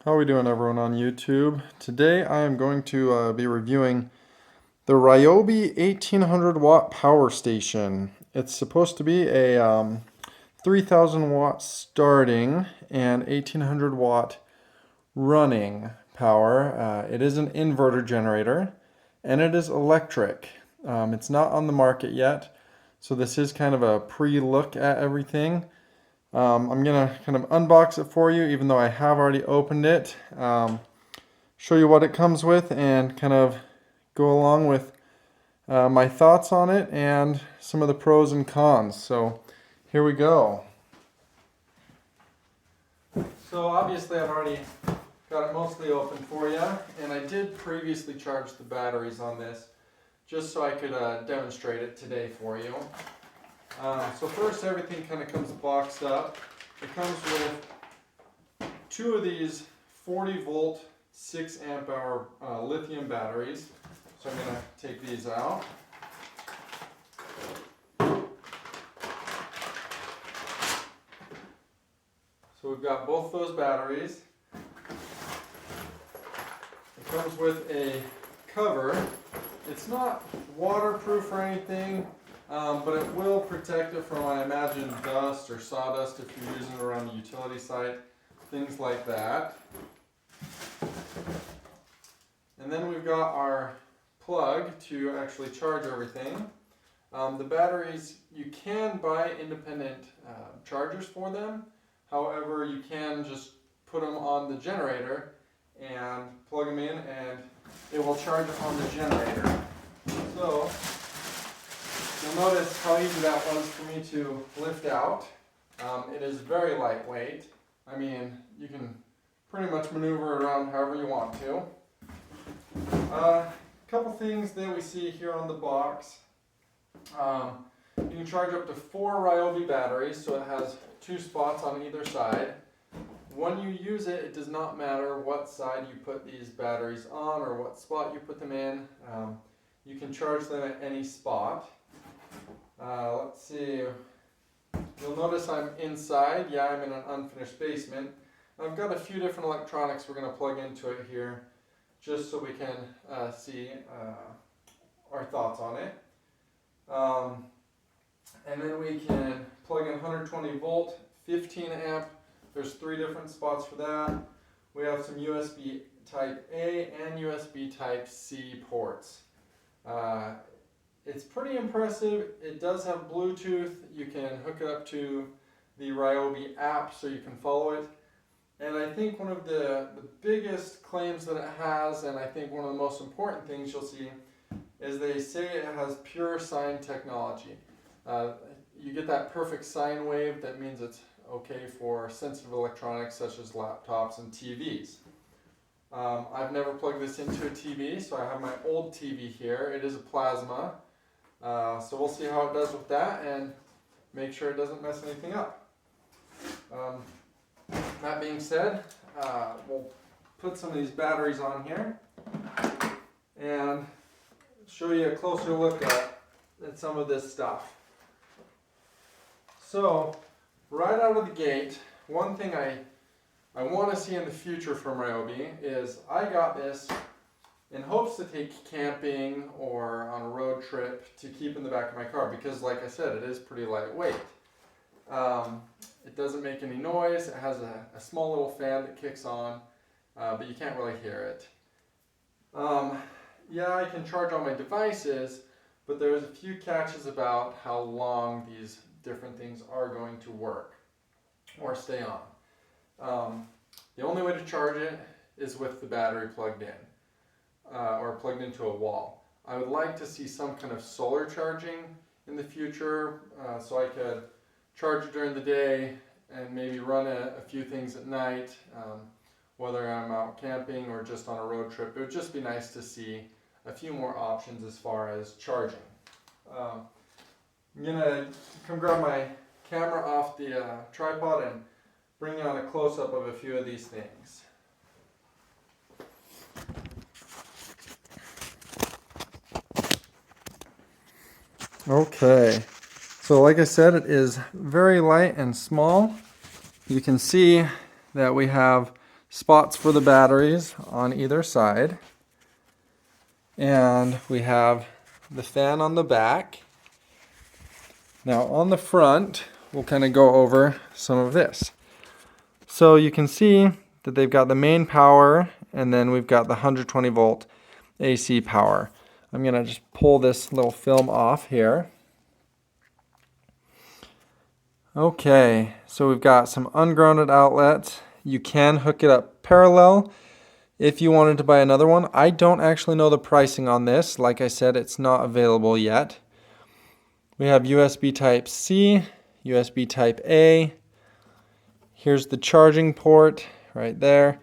How are we doing, everyone on YouTube? Today I am going to be reviewing the Ryobi 1800 watt power station. It's supposed to be a 3000 watt starting and 1800 watt running power. It is an inverter generator and it is electric. It's not on the market yet, so this is kind of a pre-look at everything. I'm going to kind of unbox it for you, even though I have already opened it. Show you what it comes with and kind of go along with my thoughts on it and some of the pros and cons. So here we go. So obviously I've already got it mostly open for you, and I did previously charge the batteries on this just so I could demonstrate it today for you. So first, everything kind of comes boxed up. It comes with two of these 40 volt, 6 amp hour lithium batteries. So I'm going to take these out. So we've got both those batteries. It comes with a cover. It's not waterproof or anything. But it will protect it from, I imagine, dust or sawdust if you're using it around the utility site, things like that. And then we've got our plug to actually charge everything. The batteries, you can buy independent chargers for them. However, you can just put them on the generator and plug them in, and it will charge on the generator. So you'll notice how easy that was for me to lift out. It is very lightweight. I mean, you can pretty much maneuver it around however you want to. A couple things that we see here on the box. You can charge up to 4 Ryobi batteries, so it has 2 spots on either side. When you use it, it does not matter what side you put these batteries on or what spot you put them in. You can charge them at any spot. Let's see, you'll notice I'm inside. Yeah, I'm in an unfinished basement. I've got a few different electronics we're going to plug into it here, just so we can see our thoughts on it. And then we can plug in 120 volt, 15 amp. There's 3 different spots for that. We have some USB Type A and USB Type C ports. It's pretty impressive. It does have Bluetooth. You can hook it up to the Ryobi app so you can follow it. And I think one of the biggest claims that it has, and I think one of the most important things you'll see, is they say it has pure sine technology. You get that perfect sine wave. That means it's okay for sensitive electronics such as laptops and TVs. I've never plugged this into a TV, so I have my old TV here. It is a plasma. So we'll see how it does with that and make sure it doesn't mess anything up. That being said, we'll put some of these batteries on here and show you a closer look at some of this stuff. So right out of the gate, one thing I want to see in the future from Ryobi is I got this in hopes to take camping or on a road trip to keep in the back of my car, because like I said, it is pretty lightweight. It doesn't make any noise. It has a small little fan that kicks on, but you can't really hear it. Yeah, I can charge all my devices, but there's a few catches about how long these different things are going to work or stay on. The only way to charge it is with the battery plugged in. Or plugged into a wall. I would like to see some kind of solar charging in the future, so I could charge it during the day and maybe run a few things at night, whether I'm out camping or just on a road trip. It would just be nice to see a few more options as far as charging. I'm going to come grab my camera off the tripod and bring on a close-up of a few of these things. Okay, so like I said, it is very light and small. You can see that we have spots for the batteries on either side. And we have the fan on the back. Now on the front, we'll kind of go over some of this. So you can see that they've got the main power, and then we've got the 120 volt AC power. I'm going to just pull this little film off here. Okay, so we've got some ungrounded outlets. You can hook it up parallel if you wanted to buy another one. I don't actually know the pricing on this. Like I said, it's not available yet. We have USB Type C, USB Type A. Here's the charging port right there.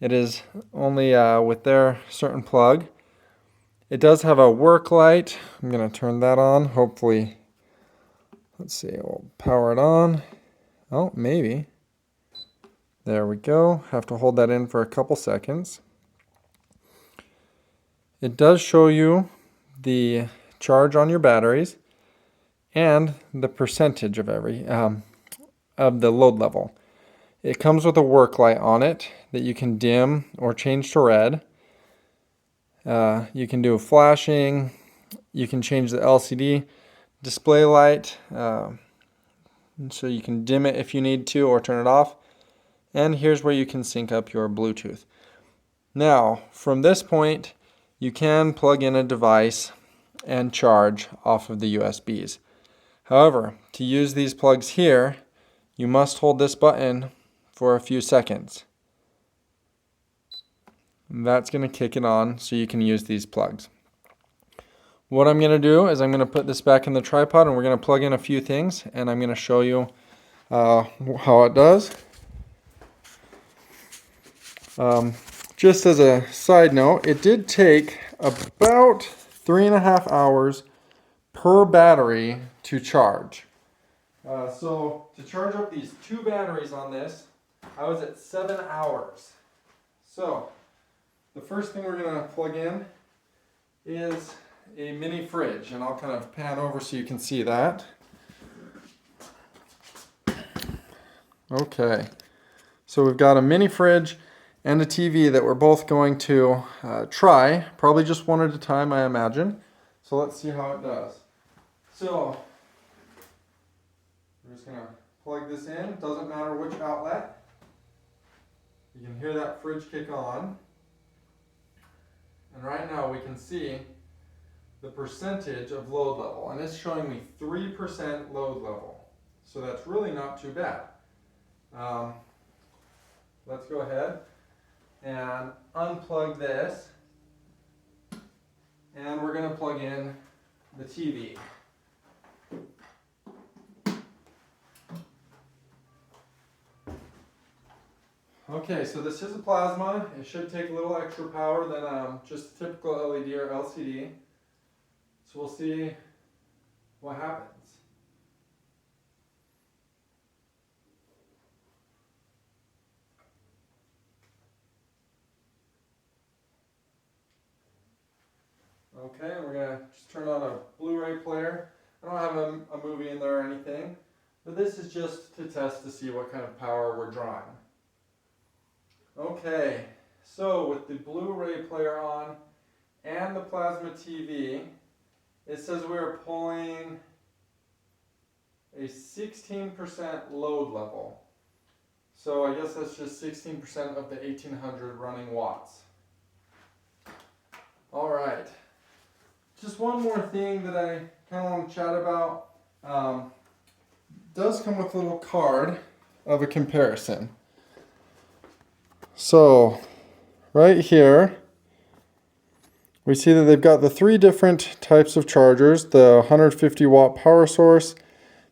It is only with their certain plug. It does have a work light. I'm going to turn that on. Hopefully, let's see, we'll power it on. Oh, maybe. There we go. Have to hold that in for a couple seconds. It does show you the charge on your batteries and the percentage of of the load level. It comes with a work light on it that you can dim or change to red. You can do flashing. You can change the LCD display light, so you can dim it if you need to or turn it off. And here's where you can sync up your Bluetooth. Now, from this point, you can plug in a device and charge off of the USBs. However, to use these plugs here, you must hold this button for a few seconds. And that's going to kick it on so you can use these plugs. What I'm going to do is I'm going to put this back in the tripod, and we're going to plug in a few things, and I'm going to show you how it does. Just as a side note, it did take about 3.5 hours per battery to charge. So to charge up these 2 batteries on this, I was at 7 hours. So the first thing we're going to plug in is a mini fridge, and I'll kind of pan over so you can see that. Okay, so we've got a mini fridge and a TV that we're both going to try, probably just one at a time, I imagine. So let's see how it does. So we're just going to plug this in. Doesn't matter which outlet. You can hear that fridge kick on. And right now we can see the percentage of load level, and it's showing me 3% load level. So that's really not too bad. Let's go ahead and unplug this, and we're going to plug in the TV. Okay, so this is a plasma. It should take a little extra power than just a typical LED or LCD. So we'll see what happens. Okay, we're going to just turn on a Blu-ray player. I don't have a movie in there or anything, but this is just to test to see what kind of power we're drawing. Okay, so with the Blu-ray player on and the plasma TV, it says we're pulling a 16% load level. So I guess that's just 16% of the 1800 running watts. All right. Just one more thing that I kind of want to chat about. Does come with a little card of a comparison. So right here, we see that they've got the 3 different types of chargers, the 150 watt power source,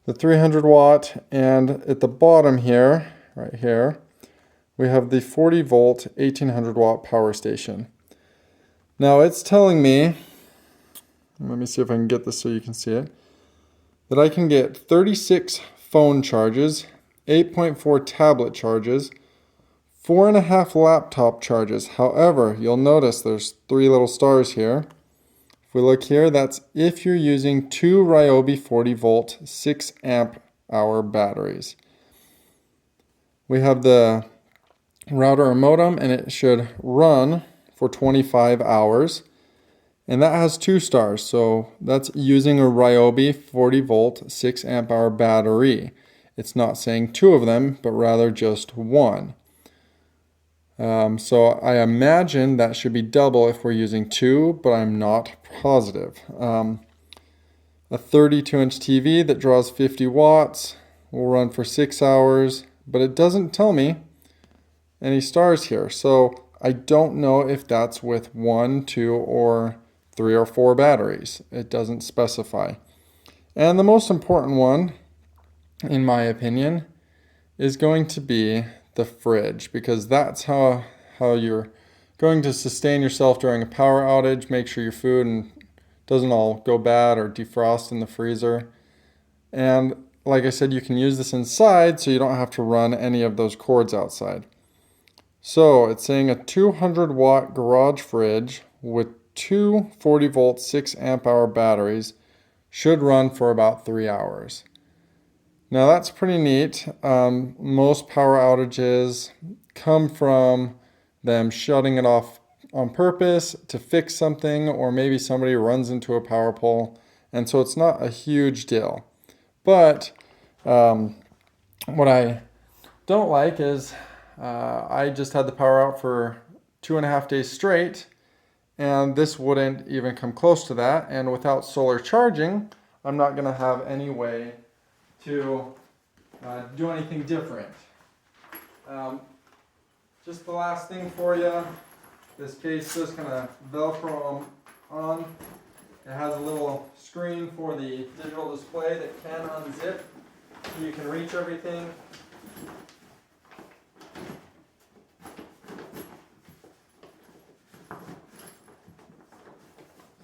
the 300 watt, and at the bottom here, right here, we have the 40 volt 1800 watt power station. Now it's telling me, let me see if I can get this so you can see it, that I can get 36 phone charges, 8.4 tablet charges, 4.5 laptop charges. However, you'll notice there's 3 little stars here. If we look here, that's if you're using 2 Ryobi 40 volt 6 amp hour batteries. We have the router or modem, and it should run for 25 hours. And that has 2 stars, so that's using a Ryobi 40 volt 6 amp hour battery. It's not saying 2 of them, but rather just 1. So I imagine that should be double if we're using 2, but I'm not positive. A 32-inch TV that draws 50 watts will run for 6 hours, but it doesn't tell me any stars here. So I don't know if that's with 1, 2, or 3 or 4 batteries. It doesn't specify. And the most important one, in my opinion, is going to be the fridge, because that's how you're going to sustain yourself during a power outage, make sure your food doesn't all go bad or defrost in the freezer. And like I said, you can use this inside, so you don't have to run any of those cords outside. So it's saying a 200 watt garage fridge with 2 40 volt 6 amp hour batteries should run for about 3 hours. Now that's pretty neat. Most power outages come from them shutting it off on purpose to fix something, or maybe somebody runs into a power pole, and so it's not a huge deal. But what I don't like is I just had the power out for 2.5 days straight, and this wouldn't even come close to that. And without solar charging, I'm not going to have any way to do anything different. Just the last thing for you, this case just kind of Velcro on. It has a little screen for the digital display that can unzip, so you can reach everything.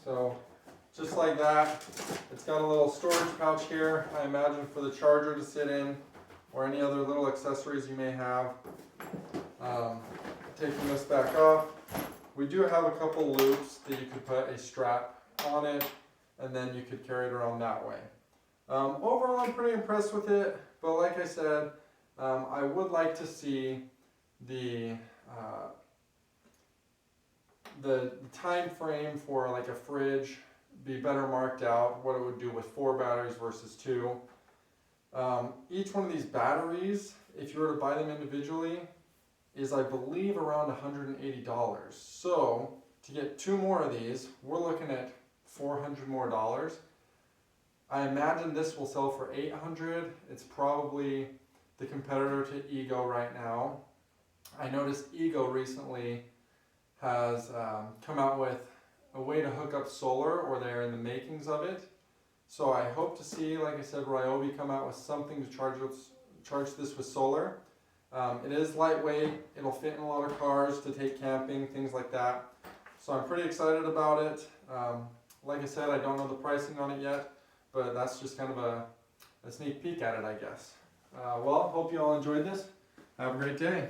So just like that, it's got a little storage pouch here, I imagine for the charger to sit in, or any other little accessories you may have. Taking this back off, we do have a couple loops that you could put a strap on it, and then you could carry it around that way. Overall, I'm pretty impressed with it, but like I said, I would like to see the time frame for like a fridge be better marked out, what it would do with 4 batteries versus 2. Each one of these batteries, if you were to buy them individually, is I believe around $180. So to get 2 more of these, we're looking at $400 more. I imagine this will sell for $800. It's probably the competitor to Ego right now. I noticed Ego recently has come out with a way to hook up solar, or they're in the makings of it. So I hope to see, like I said, Ryobi come out with something to charge this with solar. It is lightweight, it'll fit in a lot of cars to take camping, things like that. So I'm pretty excited about it. Like I said, I don't know the pricing on it yet, but that's just kind of a sneak peek at it, I guess. Well, hope you all enjoyed this. Have a great day.